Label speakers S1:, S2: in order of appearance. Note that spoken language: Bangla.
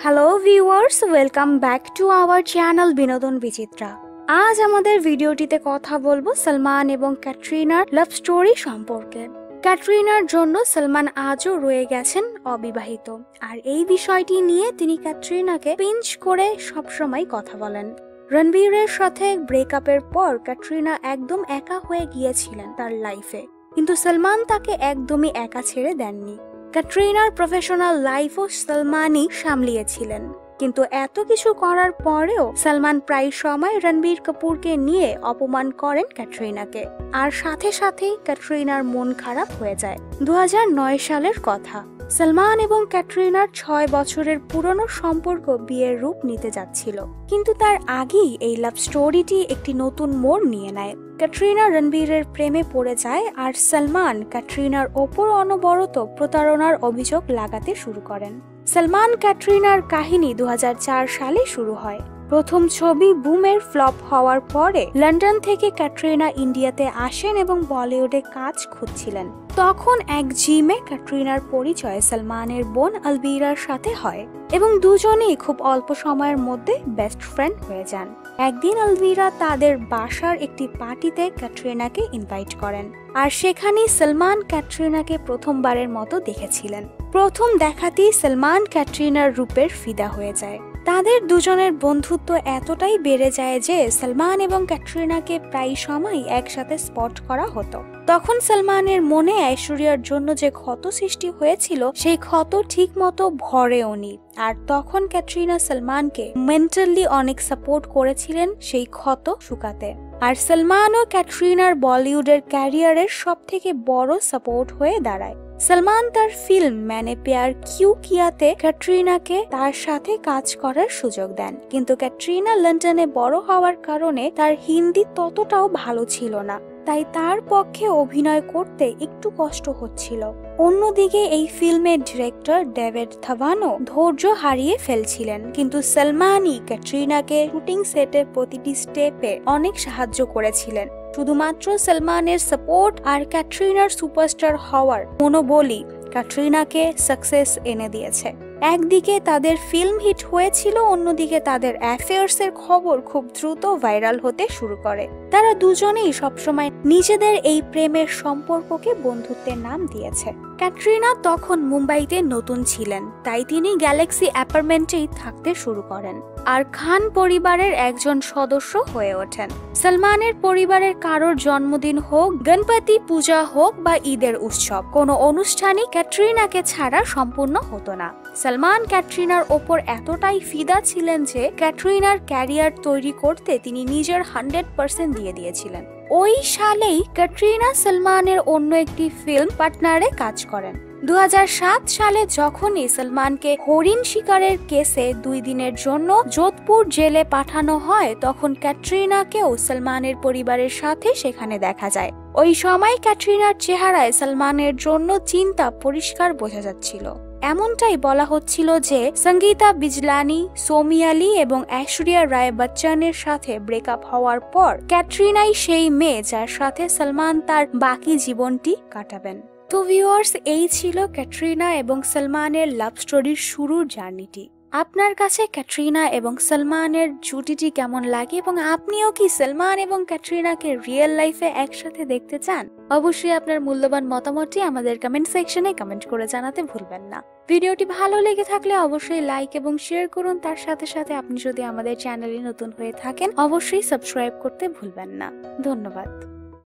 S1: Hello viewers, welcome back to our channel বিনোদন বিচিত্রা। আজ আমাদের ভিডিওটিতে কথা বলবো সালমান এবং ক্যাটরিনার লাভ স্টোরি সম্পর্কে। ক্যাটরিনার জন্য সালমান আজও রয়ে গেছেন অবিবাহিত, আর এই বিষয়টি নিয়ে তিনি ক্যাটরিনাকে পিঞ্চ করে সবসময় কথা বলেন। রণবীরের সাথে ব্রেকআপের পর ক্যাটরিনা একদম একা হয়ে গিয়েছিলেন তার লাইফে, কিন্তু সালমান তাকে একদমই একা ছেড়ে দেননি। ক্যাটরিনার প্রফেশনাল লাইফও সালমানই সামলিয়েছিলেন, কিন্তু এত কিছু করার পরেও সালমান প্রায় সময় রণবীর কাপুরকে নিয়ে অপমান করেন ক্যাটরিনাকে, আর সাথে সাথেই ক্যাটরিনার মন খারাপ হয়ে যায়। 2009 সালের কথা। সালমান এবং ক্যাটরিনার 6 বছরের পুরনো সম্পর্ক বিয়ের রূপ নিতে যাচ্ছিল, কিন্তু তার আগেই এই লাভ স্টোরিটি একটি নতুন মোড় নিয়ে নেয়। ক্যাটরিনা রণবীরের প্রেমে পড়ে যায়, আর সালমান ক্যাটরিনার ওপর অনবরত প্রতারণার অভিযোগ লাগাতে শুরু করেন। সালমান ক্যাটরিনার কাহিনী 2004 সালে শুরু হয়। প্রথম ছবি বুমের ফ্লপ হওয়ার পরে লন্ডন থেকে ক্যাটরিনা ইন্ডিয়াতে আসেন এবং বলিউডে কাজ খুঁজছিলেন। তখন এক জিমে ক্যাটরিনার পরিচয় সালমানের বোন আলভিরার সাথে হয় এবং দুজনেই খুব অল্প সময়ের মধ্যে বেস্ট ফ্রেন্ড হয়ে যান। একদিন আলভিরা তাদের বাসার একটি পার্টিতে ক্যাটরিনাকে ইনভাইট করেন, আর সেখানেই সালমান ক্যাটরিনাকে প্রথমবারের মতো দেখেছিলেন। প্রথম দেখাতেই সালমান ক্যাটরিনার রূপের ফিদা হয়ে যায়। তাদের দুজনের বন্ধুত্ব এতটাই বেড়ে যায় যে সালমান এবং ক্যাটরিনাকে প্রায় সময় একসাথে স্পট করা হতো। তখন সালমানের মনে ঐশ্বরিয়ার জন্য যে ক্ষত সৃষ্টি হয়েছিল সেই ক্ষত ঠিক মতো ভরেওনি, আর তখন ক্যাটরিনা সালমানকে মেন্টালি অনেক সাপোর্ট করেছিলেন সেই ক্ষত শুকাতে। আর সালমান ও ক্যাটরিনার বলিউডের ক্যারিয়ারের সব থেকে বড় সাপোর্ট হয়ে দাঁড়ায়। সালমান তার ফিল্ম ম্যানে প্যার কিউ কিয়াতে ক্যাটরিনাকে তার সাথে কাজ করার সুযোগ দেন, কিন্তু ক্যাটরিনা লন্ডনে বড় হওয়ার কারণে তার হিন্দি ততটাও ভালো ছিল না, তাই তার পক্ষে অভিনয় করতে একটু কষ্ট হচ্ছিল। অন্যদিকে এই ফিল্মের ডিরেক্টর ডেভিড ধাওয়ানো ধৈর্য হারিয়ে ফেলছিলেন, কিন্তু সালমানই ক্যাটরিনাকে শুটিং সেটে প্রতিটি স্টেপে অনেক সাহায্য করেছিলেন। শুধুমাত্র সালমানের সাপোর্ট আর ক্যাটরিনার সুপারস্টার হওয়ার মনোবলই ক্যাটরিনাকে সাকসেস এনে দিয়েছে। একদিকে তাদের ফিল্ম হিট হয়েছিল, অন্যদিকে তাদের অ্যাফেয়ার্সের খবর খুব দ্রুত ভাইরাল হতে শুরু করে। তারা দুজনেই সবসময় নিজেদের এই প্রেমের সম্পর্ককে বন্ধুত্বের নাম দিয়েছে। ক্যাটরিনা তখন মুম্বাইতে নতুন ছিলেন, তাই তিনি গ্যালাক্সি অ্যাপার্টমেন্টেই থাকতে শুরু করেন আর খান পরিবারের একজন সদস্য হয়ে ওঠেন। সালমানের পরিবারের কারোর জন্মদিন হোক, গণপতি পূজা হোক বা ঈদের উৎসব, কোনো অনুষ্ঠানই ক্যাটরিনাকে ছাড়া সম্পূর্ণ হতো না। সালমান ক্যাটরিনার ওপর এতটাই ফিদা ছিলেন যে ক্যাটরিনার ক্যারিয়ার তৈরি করতে তিনি নিজের 100% দিয়ে দিয়েছিলেন। ওই সালেই ক্যাটরিনা সালমানের অন্য একটি ফিল্ম পার্টনারে কাজ করেন। 2007 সালে যখনই সালমানকে হরিণ শিকারের কেসে 2 দিনের জন্য যোধপুর জেলে পাঠানো হয়, তখন ক্যাটরিনাকেও সালমানের পরিবারের সাথে সেখানে দেখা যায়। ওই সময় ক্যাটরিনার চেহারায় সালমানের জন্য চিন্তা পরিষ্কার বোঝা যাচ্ছিল। এমনটাই বলা হচ্ছিল যে সঙ্গীতা বিজলানি, সোমিয়ালি এবং ঐশ্বরিয়া রায় বচ্চনের সাথে ব্রেকআপ হওয়ার পর ক্যাটরিনাই সেই মেয়ে যার সাথে সালমান তার বাকি জীবনটি কাটাবেন। তো ভিউয়ার্স, এই ছিল ক্যাটরিনা এবং সালমানের লাভ স্টোরির শুরুর জার্নিটি। আপনার কাছে ক্যাটরিনা এবং সালমানের জুটিটি কেমন লাগে, এবং আপনিও কি সালমান এবং ক্যাটরিনাকে রিয়েল লাইফে একসাথে দেখতে চান? অবশ্যই আপনার মূল্যবান মতামতটি আমাদের কমেন্ট সেকশনে কমেন্ট করে জানাতে ভুলবেন না। ভিডিওটি ভালো লেগে থাকলে অবশ্যই লাইক এবং শেয়ার করুন। তার সাথে সাথে আপনি যদি আমাদের চ্যানেলে নতুন হয়ে থাকেন অবশ্যই সাবস্ক্রাইব করতে ভুলবেন না। ধন্যবাদ।